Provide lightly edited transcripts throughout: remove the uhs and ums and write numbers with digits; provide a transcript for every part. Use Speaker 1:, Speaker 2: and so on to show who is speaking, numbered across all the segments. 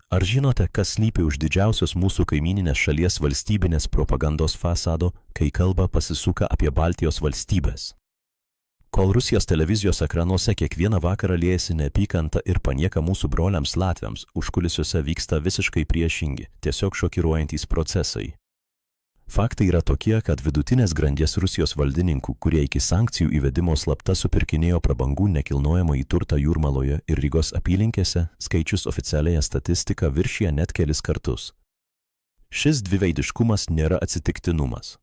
Speaker 1: Ar žinote, kas slypi už didžiausios mūsų kaimyninės šalies valstybinės propagandos fasado, kai kalba pasisuka apie Baltijos valstybės? Kol Rusijos televizijos ekranuose kiekvieną vakarą liejasi neapykanta ir panieka mūsų broliams latviams, užkulisiuose vyksta visiškai priešingi, tiesiog šokiruojantys procesai. Faktai yra tokie, kad vidutinės grandies Rusijos valdininkų, kurie iki sankcijų įvedimo slapta supirkinėjo prabangų nekilnojamąjį turtą Jūrmaloje ir Rygos apylinkėse, skaičius oficialiąją statistiką viršija net kelis kartus. Šis dviveidiškumas nėra atsitiktinumas.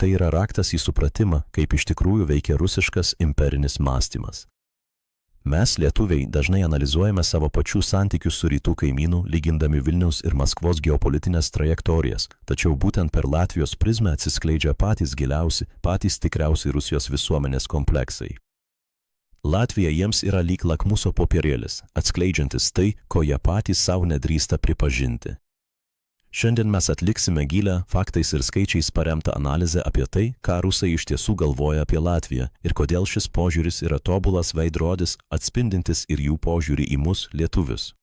Speaker 1: Tai yra raktas į supratimą, kaip iš tikrųjų veikia rusiškas imperinis mąstymas. Mes, lietuviai, dažnai analizuojame savo pačių santykius su rytų kaimynų, lygindami Vilniaus ir Maskvos geopolitinės trajektorijas, tačiau būtent per Latvijos prizmę atsiskleidžia patys giliausi, patys tikriausi Rusijos visuomenės kompleksai. Latvija jiems yra lyg lakmuso popierėlis, atskleidžiantis tai, ko jie patys savo nedrįsta pripažinti. Šiandien mes atliksime gilę, faktais ir skaičiais paremtą analizę apie tai, ką rusai iš tiesų galvoja apie Latviją ir kodėl šis požiūris yra tobulas veidrodis, atspindintis ir jų požiūrį į mus, lietuvius.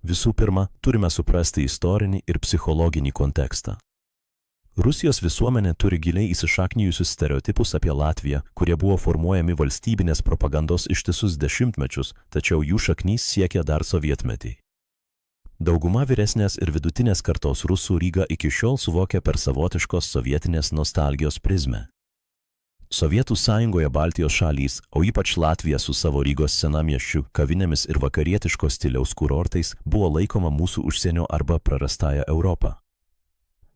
Speaker 1: Visų pirma, turime suprasti istorinį ir psichologinį kontekstą. Rusijos visuomenė turi giliai įsišaknijusius stereotipus apie Latviją, kurie buvo formuojami valstybinės propagandos ištisus dešimtmečius, tačiau jų šaknys siekia dar sovietmetį. Dauguma vyresnės ir vidutinės kartos rusų Rygą iki šiol suvokia per savotiškos sovietinės nostalgijos prizmę. Sovietų sąjungoje Baltijos šalys, o ypač Latvija su savo Rygos senamiesčiu, kavinėmis ir vakarietiško stiliaus kurortais, buvo laikoma mūsų užsienio arba prarastąją Europą.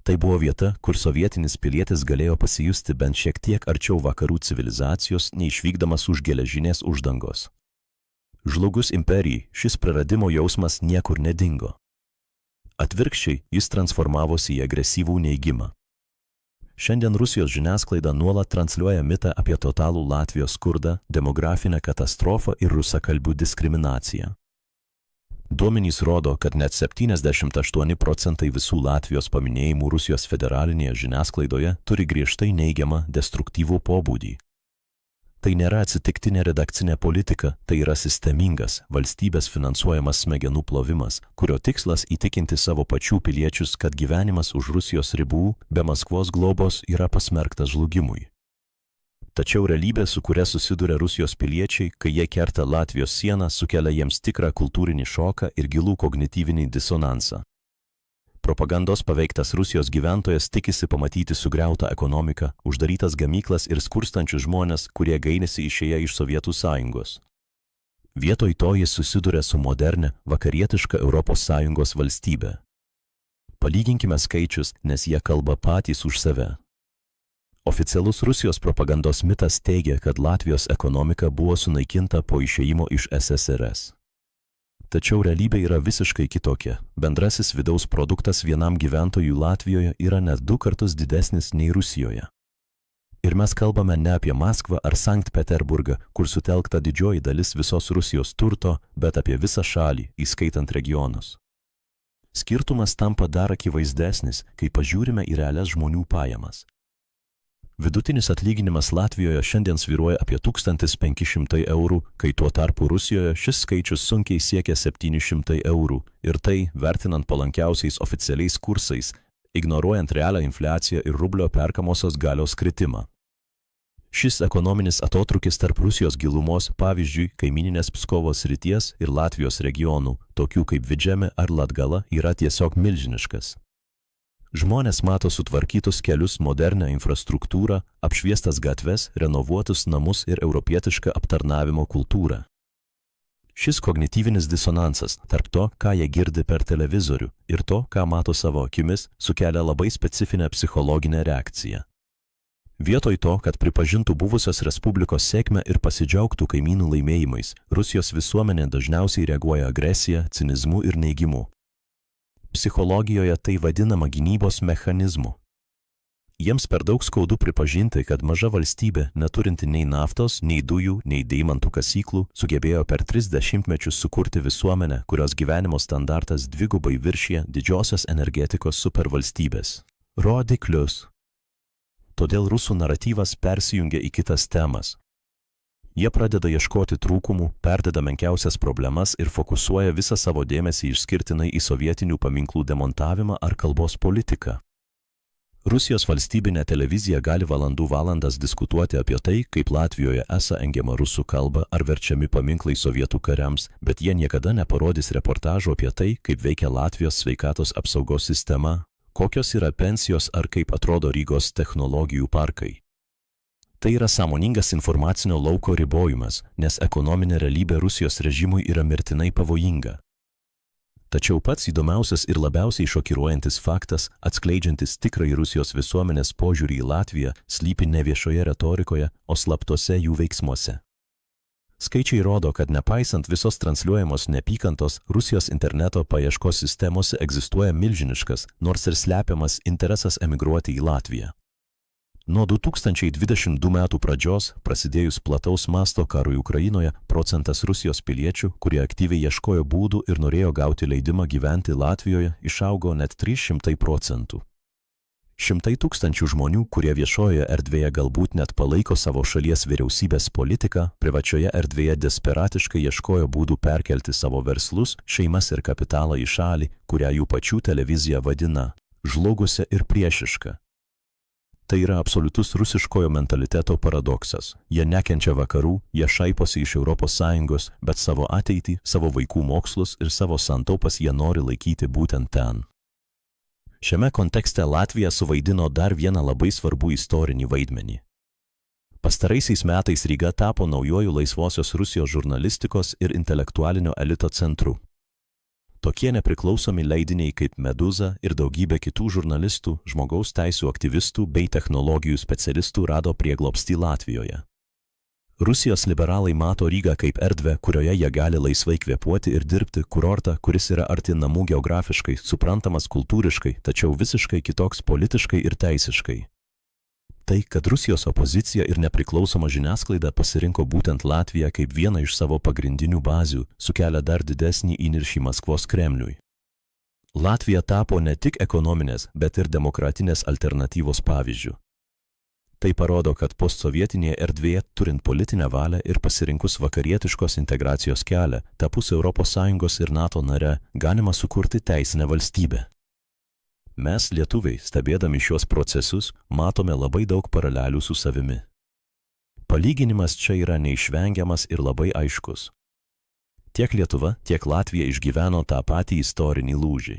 Speaker 1: Tai buvo vieta, kur sovietinis pilietis galėjo pasijusti bent šiek tiek arčiau vakarų civilizacijos, neišvykdamas už geležinės uždangos. Žlugus imperijai, šis praradimo jausmas niekur nedingo. Atvirkščiai, jis transformavosi į agresyvų neigimą. Šiandien Rusijos žiniasklaida nuolat transliuoja mitą apie totalų Latvijos skurdą, demografinę katastrofą ir rusakalbių diskriminaciją. Duomenys rodo, kad net 78% visų Latvijos paminėjimų Rusijos federalinėje žiniasklaidoje turi griežtai neigiamą, destruktyvų pobūdį. Tai nėra atsitiktinė redakcinė politika, tai yra sistemingas, valstybės finansuojamas smegenų plovimas, kurio tikslas įtikinti savo pačių piliečius, kad gyvenimas už Rusijos ribų, be Maskvos globos, yra pasmerktas žlugimui. Tačiau realybė, su kuria susiduria Rusijos piliečiai, kai jie kerta Latvijos sieną, sukelia jiems tikrą kultūrinį šoką ir gilų kognityvinį disonansą. Propagandos paveiktas Rusijos gyventojas tikisi pamatyti sugriautą ekonomiką, uždarytas gamyklas ir skurstančius žmonės, kurie gainėsi išėję iš Sovietų sąjungos. Vietoj to jis susiduria su moderne, vakarietiška Europos Sąjungos valstybe. Palyginkime skaičius, nes jie kalba patys už save. Oficialus Rusijos propagandos mitas teigia, kad Latvijos ekonomika buvo sunaikinta po išėjimo iš SSRS. Tačiau realybė yra visiškai kitokia. Bendrasis vidaus produktas vienam gyventojui Latvijoje yra net 2 kartus didesnis nei Rusijoje. Ir mes kalbame ne apie Maskvą ar Sankt Peterburgą, kur sutelkta didžioji dalis visos Rusijos turto, bet apie visą šalį, įskaitant regionus. Skirtumas tampa dar akivaizdesnis, kai pažiūrime į realias žmonių pajamas. Vidutinis atlyginimas Latvijoje šiandien svyruoja apie 1500 eurų, kai tuo tarpu Rusijoje šis skaičius sunkiai siekia 700 eurų ir tai, vertinant palankiausiais oficialiais kursais, ignoruojant realią infliaciją ir rublio perkamosios galios kritimą. Šis ekonominis atotrūkis tarp Rusijos gilumos, pavyzdžiui, kaimyninės Pskovo srities ir Latvijos regionų, tokių kaip Vidžemė ar Latgala, yra tiesiog milžiniškas. Žmonės mato sutvarkytus kelius, modernę infrastruktūrą, apšviestas gatves, renovuotus namus ir europietišką aptarnavimo kultūrą. Šis kognityvinis disonansas tarp to, ką jie girdi per televizorių, ir to, ką mato savo akimis, sukelia labai specifinę psichologinę reakciją. Vietoj to, kad pripažintų buvusios respublikos sėkmę ir pasidžiaugtų kaimynų laimėjimais, Rusijos visuomenė dažniausiai reaguoja agresiją, cinizmu ir neigimu. Psichologijoje tai vadinama gynybos mechanizmu. Jiems per daug skaudu pripažinti, kad maža valstybė, neturinti nei naftos, nei dujų, nei deimantų kasyklų, sugebėjo per 30 mečius sukurti visuomenę, kurios gyvenimo standartas dvigubai viršija didžiosios energetikos supervalstybės rodiklius. Todėl rusų naratyvas persijungia į kitas temas. Jie pradeda ieškoti trūkumų, perdeda menkiausias problemas ir fokusuoja visą savo dėmesį išskirtinai į sovietinių paminklų demontavimą ar kalbos politiką. Rusijos valstybinė televizija gali valandas diskutuoti apie tai, kaip Latvijoje esą engiama rusų kalba ar verčiami paminklai sovietų kariams, bet jie niekada neparodys reportažų apie tai, kaip veikia Latvijos sveikatos apsaugos sistema, kokios yra pensijos ar kaip atrodo Rygos technologijų parkai. Tai yra sąmoningas informacinio lauko ribojimas, nes ekonominė realybė Rusijos režimui yra mirtinai pavojinga. Tačiau pats įdomiausias ir labiausiai šokiruojantis faktas, atskleidžiantis tikrai Rusijos visuomenės požiūrį į Latviją, slypi ne viešoje retorikoje, o slaptose jų veiksmuose. Skaičiai rodo, kad nepaisant visos transliuojamos neapykantos, Rusijos interneto paieškos sistemose egzistuoja milžiniškas, nors ir slepiamas interesas emigruoti į Latviją. Nuo 2022 metų pradžios, prasidėjus plataus masto karui Ukrainoje, procentas Rusijos piliečių, kurie aktyviai ieškojo būdų ir norėjo gauti leidimą gyventi Latvijoje, išaugo net 300%. Šimtai tūkstančių žmonių, kurie viešojoje erdvėje galbūt net palaiko savo šalies vyriausybės politiką, privačioje erdvėje desperatiškai ieškojo būdų perkelti savo verslus, šeimas ir kapitalą į šalį, kurią jų pačių televizija vadina žlugusia ir priešiška. Tai yra absoliutus rusiškojo mentaliteto paradoksas. Jie nekenčia vakarų, jie šaiposi iš ES, bet savo ateitį, savo vaikų mokslus ir savo santaupas jie nori laikyti būtent ten. Šiame kontekste Latvija suvaidino dar vieną labai svarbų istorinį vaidmenį. Pastaraisiais metais Ryga tapo naujuoju laisvosios Rusijos žurnalistikos ir intelektualinio elito centru. Tokie nepriklausomi leidiniai kaip Meduza ir daugybė kitų žurnalistų, žmogaus teisių aktyvistų bei technologijų specialistų rado prieglobstį Latvijoje. Rusijos liberalai mato Rygą kaip erdvę, kurioje jie gali laisvai kvėpuoti ir dirbti, kurortą, kuris yra arti namų geografiškai, suprantamas kultūriškai, tačiau visiškai kitoks politiškai ir teisiškai. Tai, kad Rusijos opozicija ir nepriklausoma žiniasklaida pasirinko būtent Latviją kaip vieną iš savo pagrindinių bazių, sukelia dar didesnį įniršį Maskvos Kremliui. Latvija tapo ne tik ekonominės, bet ir demokratinės alternatyvos pavyzdžių. Tai parodo, kad postsovietinėje erdvėje, turint politinę valią ir pasirinkus vakarietiškos integracijos kelią, tapus ES ir NATO nare, galima sukurti teisinę valstybę. Mes, lietuviai, stebėdami šios procesus, matome labai daug paralelių su savimi. Palyginimas čia yra neišvengiamas ir labai aiškus. Tiek Lietuva, tiek Latvija išgyveno tą patį istorinį lūžį.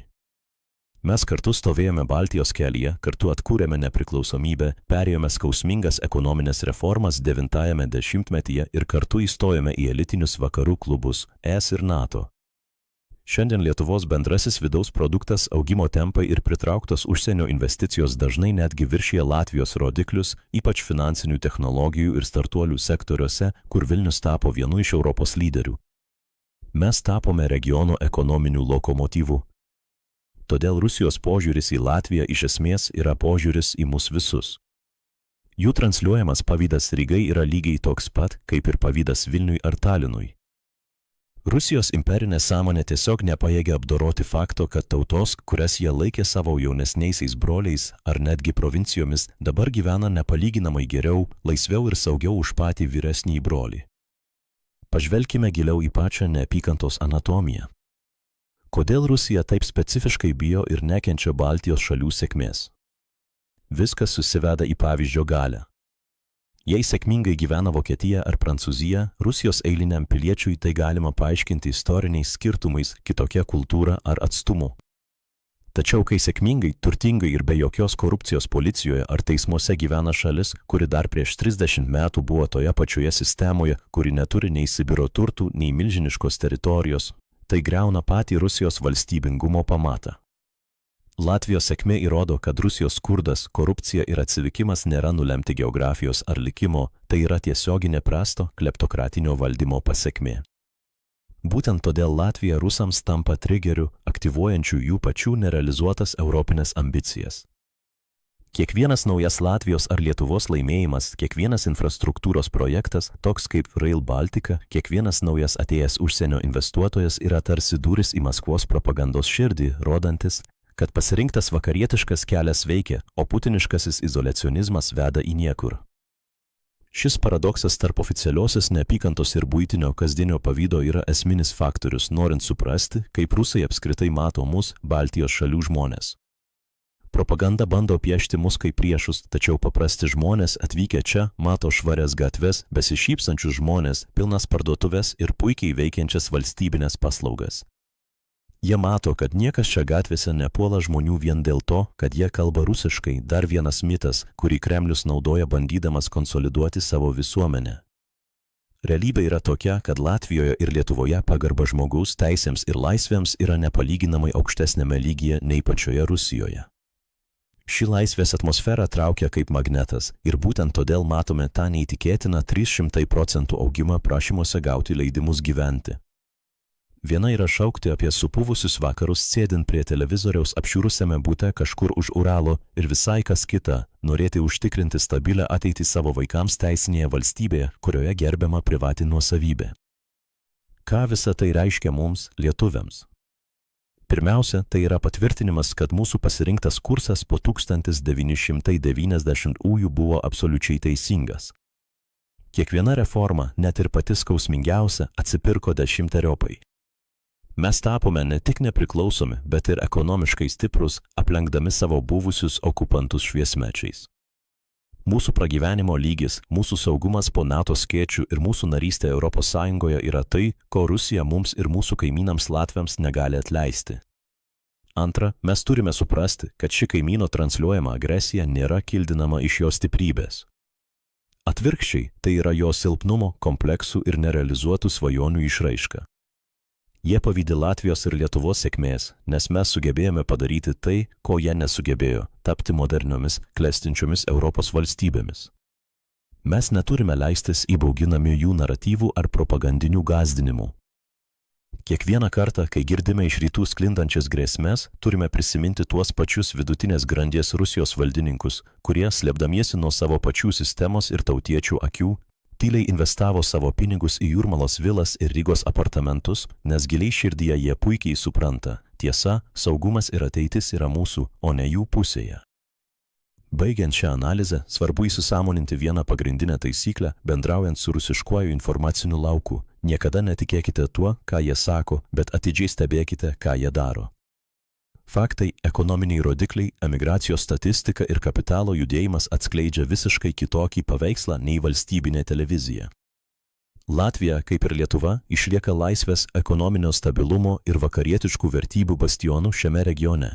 Speaker 1: Mes kartu stovėjome Baltijos kelyje, kartu atkūrėme nepriklausomybę, perėjome skausmingas ekonominės reformas 90-ame dešimtmetyje ir kartu įstojome į elitinius vakarų klubus ES ir NATO. Šiandien Lietuvos bendrasis vidaus produktas, augimo tempai ir pritrauktos užsienio investicijos dažnai netgi viršija Latvijos rodiklius, ypač finansinių technologijų ir startuolių sektoriuose, kur Vilnius tapo vienu iš Europos lyderių. Mes tapome regiono ekonominių lokomotyvų. Todėl Rusijos požiūris į Latviją iš esmės yra požiūris į mus visus. Jų transliuojamas pavydas Rygai yra lygiai toks pat, kaip ir pavydas Vilniui ar Talinui. Rusijos imperinė sąmonė tiesiog nepajėgia apdoroti fakto, kad tautos, kurias jie laikė savo jaunesniaisiais broliais ar netgi provincijomis, dabar gyvena nepalyginamai geriau, laisviau ir saugiau už patį vyresnį brolį. Pažvelkime giliau į pačią neapykantos anatomiją. Kodėl Rusija taip specifiškai bijo ir nekenčia Baltijos šalių sėkmės? Viskas susiveda į pavyzdžio galią. Jei sėkmingai gyvena Vokietija ar Prancūzija, Rusijos eiliniam piliečiui tai galima paaiškinti istoriniais skirtumais, kitokia kultūra ar atstumu. Tačiau kai sėkmingai, turtingai ir be jokios korupcijos policijoje ar teismuose gyvena šalis, kuri dar prieš 30 metų buvo toje pačioje sistemoje, kuri neturi nei Sibiro turtų, nei milžiniškos teritorijos, tai griauna patį Rusijos valstybingumo pamatą. Latvijos sėkmė įrodo, kad Rusijos skurdas, korupcija ir atsilikimas nėra nulemti geografijos ar likimo, tai yra tiesioginė prasto, kleptokratinio valdymo pasekmė. Būtent todėl Latvija rusams tampa trigeriu, aktyvuojančiu jų pačių nerealizuotas europinės ambicijas. Kiekvienas naujas Latvijos ar Lietuvos laimėjimas, kiekvienas infrastruktūros projektas, toks kaip Rail Baltica, kiekvienas naujas atėjęs užsienio investuotojas yra tarsi durys į Maskvos propagandos širdį, rodantis, kad pasirinktas vakarietiškas kelias veikia, o putiniškasis izoliacionizmas veda į niekur. Šis paradoksas tarp oficialiosios neapykantos ir buitinio kasdienio pavydo yra esminis faktorius, norint suprasti, kaip rusai apskritai mato mus, Baltijos šalių žmonės. Propaganda bando piešti mus kaip priešus, tačiau paprasti žmonės atvykę čia mato švarias gatves, besišypsančius žmonės, pilnas parduotuvės ir puikiai veikiančias valstybinės paslaugas. Jie mato, kad niekas čia gatvėse nepuola žmonių vien dėl to, kad jie kalba rusiškai, dar vienas mitas, kurį Kremlius naudoja bandydamas konsoliduoti savo visuomenę. Realybė yra tokia, kad Latvijoje ir Lietuvoje pagarba žmogaus teisėms ir laisvėms yra nepalyginamai aukštesnėme lygyje nei pačioje Rusijoje. Ši laisvės atmosfera traukia kaip magnetas ir būtent todėl matome tą neįtikėtiną 300% augimą prašymuose gauti leidimus gyventi. Viena yra šaukti apie supuvusius vakarus sėdint prie televizoriaus apšiurusiame bute kažkur už Uralo ir visai kas kita – norėti užtikrinti stabilę ateitį savo vaikams teisinėje valstybėje, kurioje gerbiama privati nuosavybė. Ką visa tai reiškia mums, lietuviams? Pirmiausia, tai yra patvirtinimas, kad mūsų pasirinktas kursas po 1990-ųjų buvo absoliučiai teisingas. Kiekviena reforma, net ir pati skausmingiausia, atsipirko dešimteriopai. Mes tapome ne tik nepriklausomi, bet ir ekonomiškai stiprus, aplenkdami savo buvusius okupantus šviesmečiais. Mūsų pragyvenimo lygis, mūsų saugumas po NATO skėčių ir mūsų narystė Europos Sąjungoje yra tai, ko Rusija mums ir mūsų kaimynams latviams negali atleisti. Antra, mes turime suprasti, kad ši kaimyno transliuojama agresija nėra kildinama iš jo stiprybės. Atvirkščiai, tai yra jo silpnumo, kompleksų ir nerealizuotų svajonių išraiška. Jie pavydi Latvijos ir Lietuvos sėkmės, nes mes sugebėjome padaryti tai, ko jie nesugebėjo – tapti moderniomis, klestinčiomis Europos valstybėmis. Mes neturime leistis įbauginami jų naratyvų ar propagandinių gąsdinimų. Kiekvieną kartą, kai girdime iš rytų sklindančias grėsmes, turime prisiminti tuos pačius vidutinės grandies Rusijos valdininkus, kurie, slėpdamiesi nuo savo pačių sistemos ir tautiečių akių, tyliai investavo savo pinigus į Jūrmalos vilas ir Rygos apartamentus, nes giliai širdyje jie puikiai supranta. Tiesa, saugumas ir ateitis yra mūsų, o ne jų pusėje. Baigiant šią analizę, svarbu įsisąmoninti vieną pagrindinę taisyklę, bendraujant su rusiškuoju informaciniu lauku. Niekada netikėkite tuo, ką jie sako, bet atidžiai stebėkite, ką jie daro. Faktai, ekonominiai rodikliai, emigracijos statistika ir kapitalo judėjimas atskleidžia visiškai kitokį paveikslą nei valstybinė televizija. Latvija, kaip ir Lietuva, išlieka laisvės, ekonominio stabilumo ir vakarietiškų vertybių bastionų šiame regione.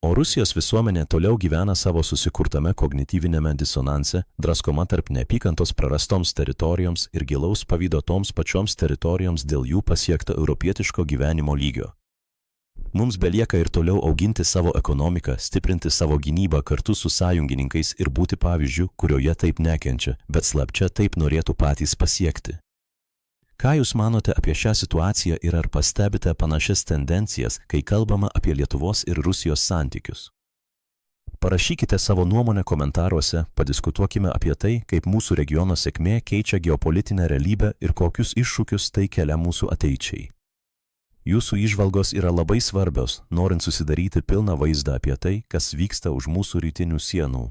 Speaker 1: O Rusijos visuomenė toliau gyvena savo susikurtame kognityvinėme disonanse, draskoma tarp neapykantos prarastoms teritorijoms ir gilaus pavydo toms pačioms teritorijoms dėl jų pasiekto europietiško gyvenimo lygio. Mums belieka ir toliau auginti savo ekonomiką, stiprinti savo gynybą kartu su sąjungininkais ir būti pavyzdžiu, kurioje taip nekenčia, bet slapčia taip norėtų patys pasiekti. Ką Jūs manote apie šią situaciją ir ar pastebite panašias tendencijas, kai kalbama apie Lietuvos ir Rusijos santykius? Parašykite savo nuomonę komentaruose, padiskutuokime apie tai, kaip mūsų regiono sėkmė keičia geopolitinę realybę ir kokius iššūkius tai kelia mūsų ateičiai. Jūsų įžvalgos yra labai svarbios, norint susidaryti pilną vaizdą apie tai, kas vyksta už mūsų rytinių sienų.